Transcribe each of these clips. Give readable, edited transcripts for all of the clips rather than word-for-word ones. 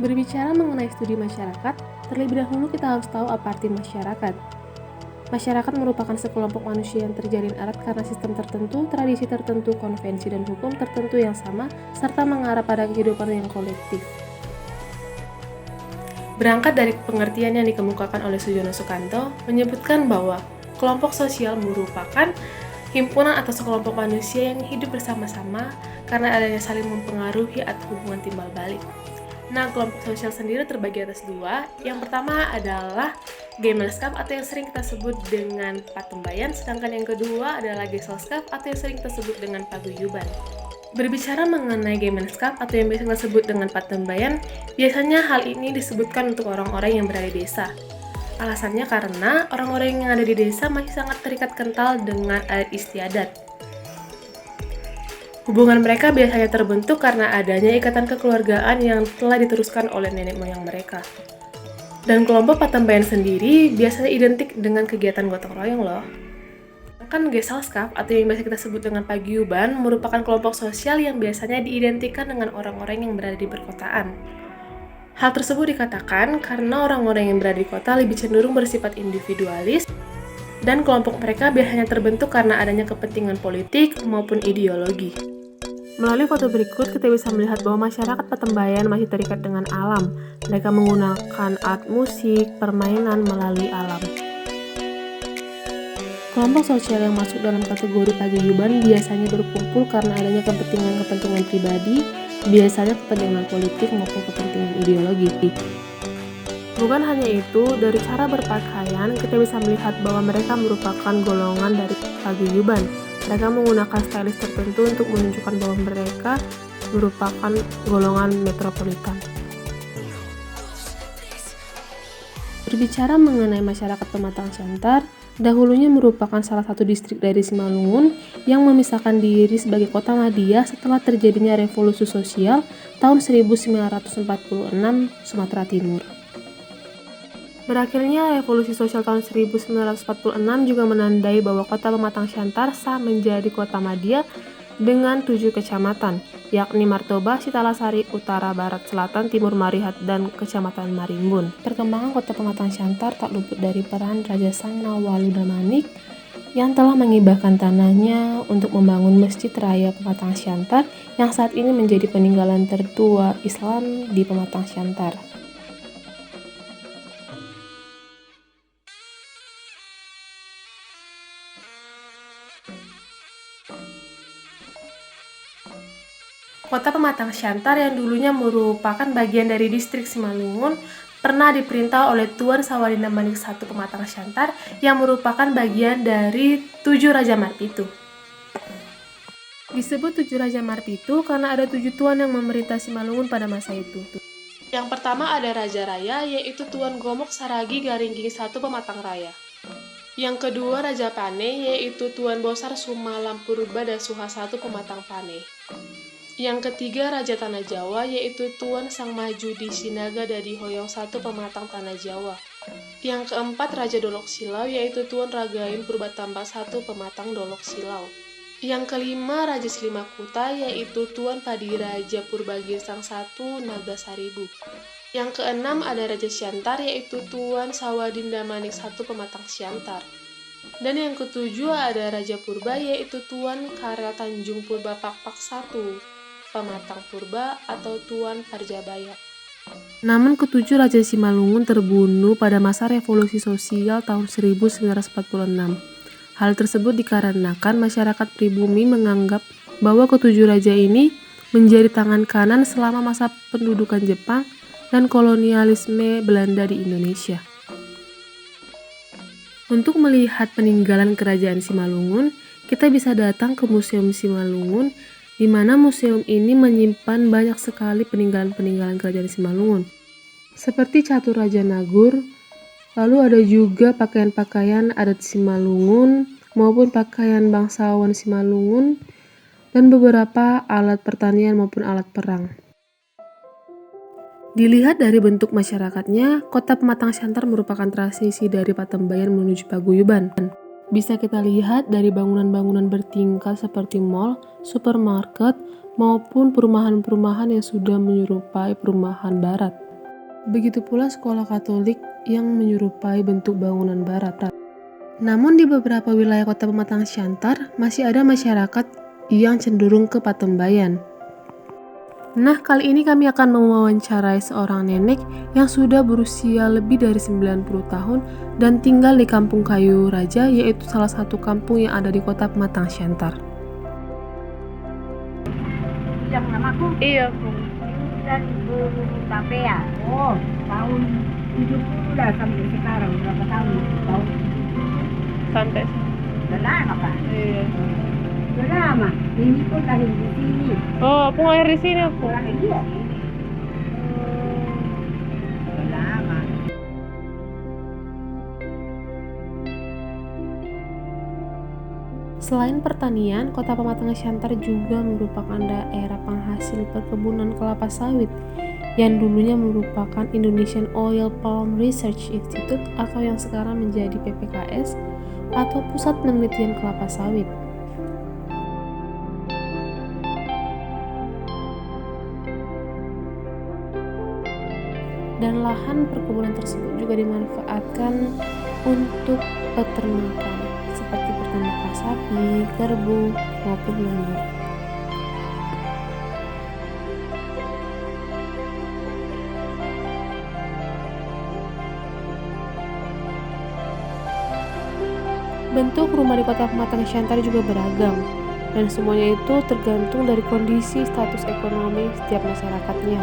Berbicara mengenai studi masyarakat, terlebih dahulu kita harus tahu apa arti masyarakat. Masyarakat merupakan sekelompok manusia yang terjalin erat karena sistem tertentu, tradisi tertentu, konvensi dan hukum tertentu yang sama, serta mengarah pada kehidupan yang kolektif. Berangkat dari pengertian yang dikemukakan oleh Sujono Sukanto, menyebutkan bahwa kelompok sosial merupakan himpunan atau sekelompok manusia yang hidup bersama-sama karena adanya saling mempengaruhi atau hubungan timbal balik. Nah, kelompok sosial sendiri terbagi atas dua. Yang pertama adalah Gemeenschap atau yang sering kita sebut dengan Patembayan, sedangkan yang kedua adalah Geselschap atau yang sering kita sebut dengan Paguyuban. Berbicara mengenai Gemeenschap atau yang biasa kita sebut dengan Patembayan, biasanya hal ini disebutkan untuk orang-orang yang berada di desa. Alasannya karena orang-orang yang ada di desa masih sangat terikat kental dengan adat istiadat. Hubungan mereka biasanya terbentuk karena adanya ikatan kekeluargaan yang telah diteruskan oleh nenek moyang mereka. Dan kelompok Patembayan sendiri biasanya identik dengan kegiatan gotong royong loh. Sedangkan Geselschap atau yang biasa kita sebut dengan Paguyuban merupakan kelompok sosial yang biasanya diidentikan dengan orang-orang yang berada di perkotaan. Hal tersebut dikatakan karena orang-orang yang berada di kota lebih cenderung bersifat individualis dan kelompok mereka biasanya terbentuk karena adanya kepentingan politik maupun ideologi. Melalui foto berikut, kita bisa melihat bahwa masyarakat Patembayan masih terikat dengan alam. Mereka menggunakan alat musik, permainan melalui alam. Kelompok sosial yang masuk dalam kategori Paguyuban biasanya berkumpul karena adanya kepentingan-kepentingan pribadi, biasanya kepentingan politik maupun kepentingan ideologi. Bukan hanya itu, dari cara berpakaian, kita bisa melihat bahwa mereka merupakan golongan dari Paguyuban. Mereka menggunakan stylish tertentu untuk menunjukkan bahwa mereka merupakan golongan metropolitan. Berbicara mengenai masyarakat Pematang Siantar, dahulunya merupakan salah satu distrik dari Simalungun yang memisahkan diri sebagai kota Madia setelah terjadinya revolusi sosial tahun 1946 Sumatera Timur. Berakhirnya revolusi sosial tahun 1946 juga menandai bahwa kota Pematang Siantar sah menjadi kota Madia dengan 7 kecamatan, yakni Martoba, Sitalasari, Utara, Barat, Selatan, Timur, Marihat, dan Kecamatan Marimbun. Perkembangan kota Pematang Siantar tak luput dari peran Raja Sangna Walu Damanik yang telah mengibahkan tanahnya untuk membangun Masjid Raya Pematang Siantar yang saat ini menjadi peninggalan tertua Islam di Pematang Siantar. Kota Pematang Siantar yang dulunya merupakan bagian dari distrik Simalungun pernah diperintah oleh Tuan Sawadinda Manik I Pematang Siantar yang merupakan bagian dari 7 Raja Marpitu. Disebut 7 Raja Marpitu karena ada 7 tuan yang memerintah Simalungun pada masa itu. Yang pertama ada Raja Raya, yaitu Tuan Gomok Saragi Garingging I Pematang Raya. Yang kedua Raja Pane, yaitu Tuan Bosar Sumalam Purba dan Suha I Pematang Pane. Yang ketiga Raja Tanah Jawa, yaitu Tuan Sang Mahjudi Sinaga Dadi Hoyong I Pematang Tanah Jawa. Yang keempat Raja Dolok Silau, yaitu Tuan Ragain Purbatambak I Pematang Dolok Silau. Yang kelima Raja Slimakuta, yaitu Tuan Padiraja Purbagirsang I Nagasaribu. Yang keenam ada Raja Siantar, yaitu Tuan Sawadinda Manik I Pematang Siantar. Dan yang ketujuh ada Raja Purba, yaitu Tuan Karel Tanjung Purba Pakpak I Pematang Purba atau Tuan Parjabaya. Namun ketujuh Raja Simalungun terbunuh pada masa revolusi sosial tahun 1946. Hal tersebut dikarenakan masyarakat pribumi menganggap bahwa ketujuh raja ini menjadi tangan kanan selama masa pendudukan Jepang dan kolonialisme Belanda di Indonesia. Untuk melihat peninggalan kerajaan Simalungun, kita bisa datang ke Museum Simalungun, di mana museum ini menyimpan banyak sekali peninggalan-peninggalan kerajaan Simalungun, seperti catur Raja Nagur, lalu ada juga pakaian-pakaian adat Simalungun maupun pakaian bangsawan Simalungun, dan beberapa alat pertanian maupun alat perang. Dilihat dari bentuk masyarakatnya, kota Pematang Siantar merupakan transisi dari Patembayan menuju Paguyuban. Bisa kita lihat dari bangunan-bangunan bertingkat seperti mall, supermarket, maupun perumahan-perumahan yang sudah menyerupai perumahan barat. Begitu pula sekolah Katolik yang menyerupai bentuk bangunan barat. Namun di beberapa wilayah kota Pematang Siantar masih ada masyarakat yang cenderung ke Patembayan. Nah, kali ini kami akan mewawancarai seorang nenek yang sudah berusia lebih dari 90 tahun dan tinggal di Kampung Kayu Raja, yaitu salah satu kampung yang ada di kota Pematang Siantar. Yang namaku? Iya, Bu. Dan Ibu Tapea. Oh, tahun 70 dah sampai sekarang. Berapa tahun? Tahun Sampai. udah lama kan? Iya. Udah lama. Ini pun lahir di sini. Oh, aku lahir di sini, aku. Lahir dia sini. Udah lama. Selain pertanian, kota Pematang Siantar juga merupakan daerah penghasil perkebunan kelapa sawit yang dulunya merupakan Indonesian Oil Palm Research Institute atau yang sekarang menjadi PPKS atau Pusat Penelitian Kelapa Sawit. Dan lahan perkebunan tersebut juga dimanfaatkan untuk peternakan seperti peternakan sapi, kerbau, maupun lembu. Bentuk rumah di kota Pematang Siantar juga beragam, dan semuanya itu tergantung dari kondisi status ekonomi setiap masyarakatnya.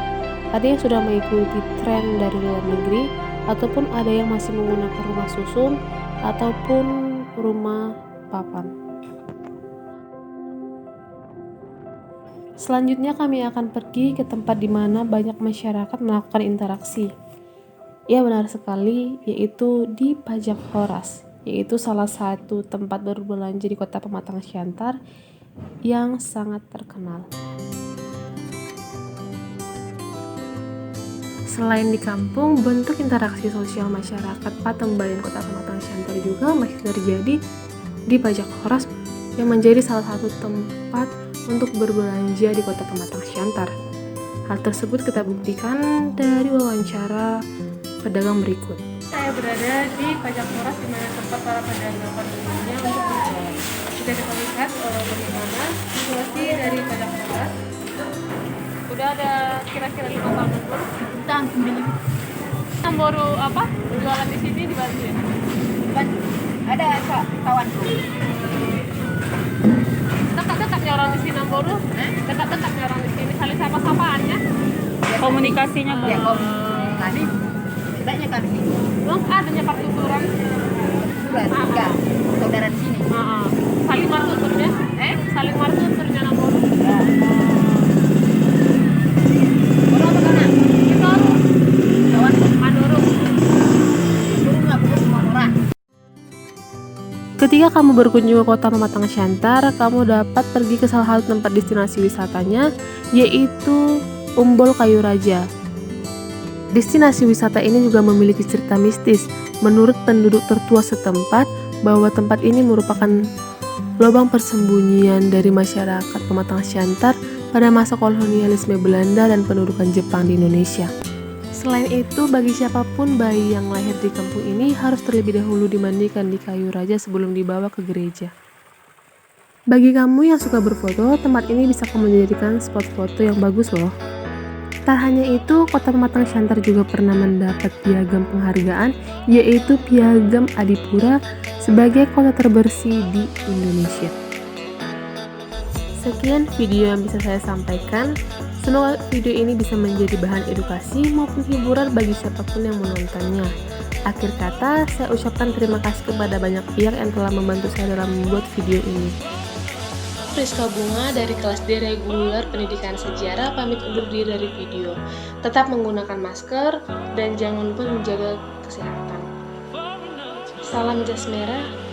Ada yang sudah mengikuti tren dari luar negeri, ataupun ada yang masih menggunakan rumah susun, ataupun rumah papan. Selanjutnya kami akan pergi ke tempat di mana banyak masyarakat melakukan interaksi. Ya, benar sekali, yaitu di Pajak Horas, yaitu salah satu tempat berbelanja di kota Pematang Siantar yang sangat terkenal. Selain di kampung, bentuk interaksi sosial masyarakat Patembayan kota Pematang Siantar juga masih terjadi di Pajak Horas yang menjadi salah satu tempat untuk berbelanja di kota Pematang Siantar. Hal tersebut kita buktikan dari wawancara pedagang berikut. Saya berada di Pajak Horas di mana tempat para pedagang pada umumnya untuk berjualan. Kita lihat bagaimana situasi dari Pajak Horas. Udah ada kira-kira 5 tahun lebih. Yang baru apa? Jualan di sini dibantuin. Ada kawanku. Dekat-dekatnya orang di sini baru. Dekat-dekatnya orang di sini saling sapa-sapaannya. Komunikasinya Ya, tadi sebaiknya kami sini. Adanya pertuturan. Enggak, saudara di sini. Saling martuturnya. Saling martuturnya baru. Ya. Berapa kana? Itu Kawanku. Manurung. Burung murah. Ketika kamu berkunjung ke kota Pematang Siantar, kamu dapat pergi ke salah satu tempat destinasi wisatanya, yaitu Umbul Kayu Raja. Destinasi wisata ini juga memiliki cerita mistis. Menurut penduduk tertua setempat, bahwa tempat ini merupakan lubang persembunyian dari masyarakat Pematang Siantar pada masa kolonialisme Belanda dan pendudukan Jepang di Indonesia. Selain itu, bagi siapapun bayi yang lahir di kampung ini harus terlebih dahulu dimandikan di Kayu Raja sebelum dibawa ke gereja. Bagi kamu yang suka berfoto, tempat ini bisa kamu jadikan spot foto yang bagus loh. Tak hanya itu, kota Pematang Siantar juga pernah mendapat piagam penghargaan, yaitu Piagam Adipura sebagai kota terbersih di Indonesia. Sekian video yang bisa saya sampaikan. Semoga video ini bisa menjadi bahan edukasi maupun hiburan bagi siapapun yang menontonnya. Akhir kata, saya ucapkan terima kasih kepada banyak pihak yang telah membantu saya dalam membuat video ini. Priska Bunga dari kelas D reguler pendidikan sejarah pamit undur diri dari video. Tetap menggunakan masker dan jangan lupa menjaga kesehatan. Salam jas merah.